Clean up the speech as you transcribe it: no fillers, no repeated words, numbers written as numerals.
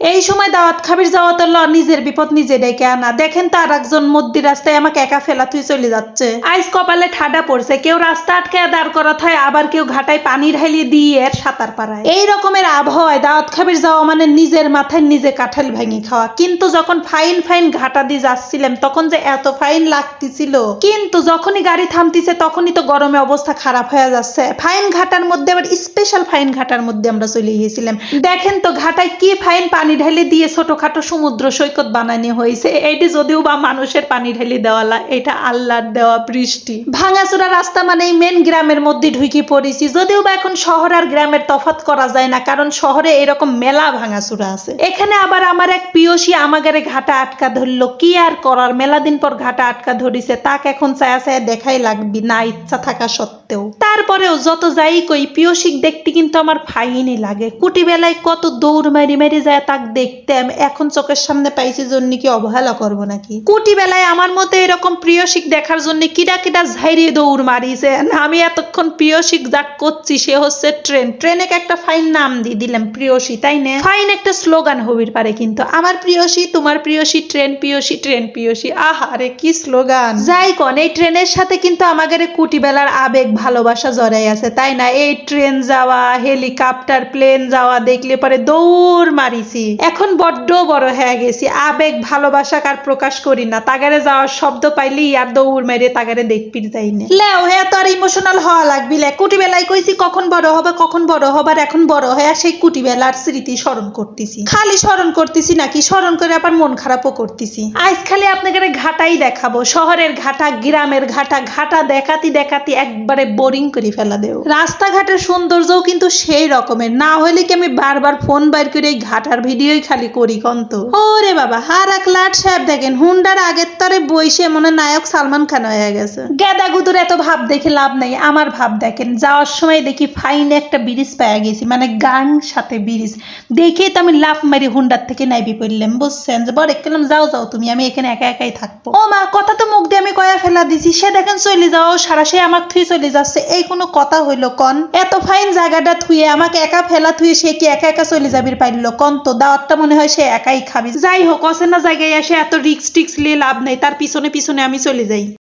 এই সময় দাওয়াত খাবির যাওয়া তো নিজের বিপদ নিজে ডেকে আনা। দেখেন তো আর একজন মধ্যে রাস্তায় আমাকে একা ফেলা তুই চলে যাচ্ছে। আইস কপালে ঠাডা পড়ছে, কেউ রাস্তা আটকে দাঁড় করা হয়, আবার কেউ ঘাটায় পানি ঢালিয়ে দিয়ে এর সাঁতার পাড়ায়। এই রকমের আবহাওয়ায় দাওয়াত খাবির যাওয়া মানে নিজের মাথায় নিজে কাঁঠাল ভেঙে খাওয়া। কিন্তু যখন ফাইন ফাইন ঘাটা দিয়ে যাচ্ছিলাম তখন যে এত ফাইন লাগতেছিল, কিন্তু যখনই গাড়ি থামতিছে তখনই তো গরমে অবস্থা খারাপ হয়ে যাচ্ছে। ফাইন ঘাটার মধ্যে আবার স্পেশাল ফাইন ঘাটার মধ্যে আমরা চলে গিয়েছিলাম। দেখেন তো ঘাটায় কি ফাইন পানি ঢেলে দিয়ে ছোটখাটো সমুদ্র সৈকত বানানো হয়েছে। এটি যদিও বা মানুষের পানি ঢেলে দেওয়ালা, এটা আল্লাহর দেওয়া বৃষ্টি। ভাঙাচোরা রাস্তা মানে মেন গ্রামের মধ্যে ঢুকে পড়েছি। যদিও বা এখন শহর আর গ্রামের তফাৎ করা যায় না, কারণ শহরে এরকম মেলা ভাঙাচোরা আছে। এখানে আবার আমার এক প্রিয়সী আমাদের ঘাটা আটকা ধরলো। কি আর করার, মেলা দিন পর ঘাটা আটকা ধরিছে, তাকে এখন চায়া চায়া দেখাই লাগবে না ইচ্ছা থাকা সত্ত্বেও। তারপরেও যত যাই কই প্রিয়সীক দেখতে কিন্তু আমার ফাইনই লাগে। কুটি বেলায় কত দৌড় মারি মারি যায় তাক দেখতাম, এখন চোখের সামনে পাইছি জন্য কি অবহেলা করবো নাকি? কুটি বেলায় আমার মতো এরকম প্রিয়সিক দেখার জন্য কিডা কিডা ঝাইরিয়ে দৌড় মারিছে। আমি এতক্ষণ প্রিয়সিক যা করছি সে হচ্ছে ট্রেন। ট্রেনে একটা ফাইন নাম দিয়ে দিলাম প্রিয়সী, তাই না? ফাইন একটা স্লোগান হবির পারে কিন্তু, আমার প্রিয়সী তোমার প্রিয়সী ট্রেন প্রিয়সী ট্রেন প্রিয়সী। আহারে কি স্লোগান! যাই কোন, এই ট্রেনের সাথে কিন্তু আমাদের কুটি বেলার আবেগ ভালোবাসা জড়াই আছে, তাই না? এই ট্রেন যাওয়া, হেলিকপ্টার প্লেন যাওয়া দেখলে পরে দৌড় মারিছি। এখন বড্ড বড় হয়ে গেছি, আবেগ ভালোবাসা কার প্রকাশ করি না। তাগারে যাওয়ার শব্দ পাইলি আর দৌড় মেরে তাগারে দেখবি যাই না। লেও হে তো আর ইমোশনাল হওয়া লাগবি। কুটি বেলায় কইছি কখন বড় হবে কখন বড় হবার, এখন বড় হয়ে সেই কুটি বেলার স্মৃতি স্মরণ করতেছি। খালি স্মরণ করতেছি নাকি, স্মরণ করে আবার মন খারাপও করতেছি। আজ খালি আপনাদের ঘাটাই দেখাবো, শহরের ঘাটা গ্রামের ঘাটা। ঘাটা দেখাতি দেখাতি একবারে বোরিং করে ফেলা দেও। রাস্তাঘাটের সৌন্দর্যও কিন্তু সেই রকমের, না হলে কি আমি বারবার ফোন বাইর করে এই ঘাটার ভিডিওই খালি করি কন্ত। ওরে বাবা, হার এক লাট সাহেব দেখেন হুন্ডার আগের তরে বইসে মনে নায়ক সালমান খান হয়ে গেছে। গেদা গুদুর এত ভাব দেখে লাভ নাই, আমার ভাব দেখেন। যাওয়ার সময় দেখি ফাইনে একটা ব্রিজ পাওয়া গেছি, মানে গাং সাথে ব্রিজ দেখে তো আমি লাফ মারি হুন্ডার থেকে নাইবি পড়লাম, বুঝছেন? যে বড় একলাম যাও যাও তুমি, আমি এখানে একা একাই থাকবো। ও মা, কথা তো মুখ দিয়ে আমি কয়া ফেলা দিছি, সে দেখেন চলে যাও সারা, সে আমার থুই চলে যাচ্ছে। এই কোনো কথা হইলো কন? এত ফাইন জায়গাটা থুয়ে আমাকে একা ফেলা থুয়ে সে কি একা একা চলে যাবির পাইল কন? তো দাওয়াতটা মনে হয় সে একাই খাবি। যাই হোক, অচেনা জায়গায় এসে এত রিক্স টিক্স নিয়ে লাভ নেই, তার পিছনে পিছনে আমি চলে যাই।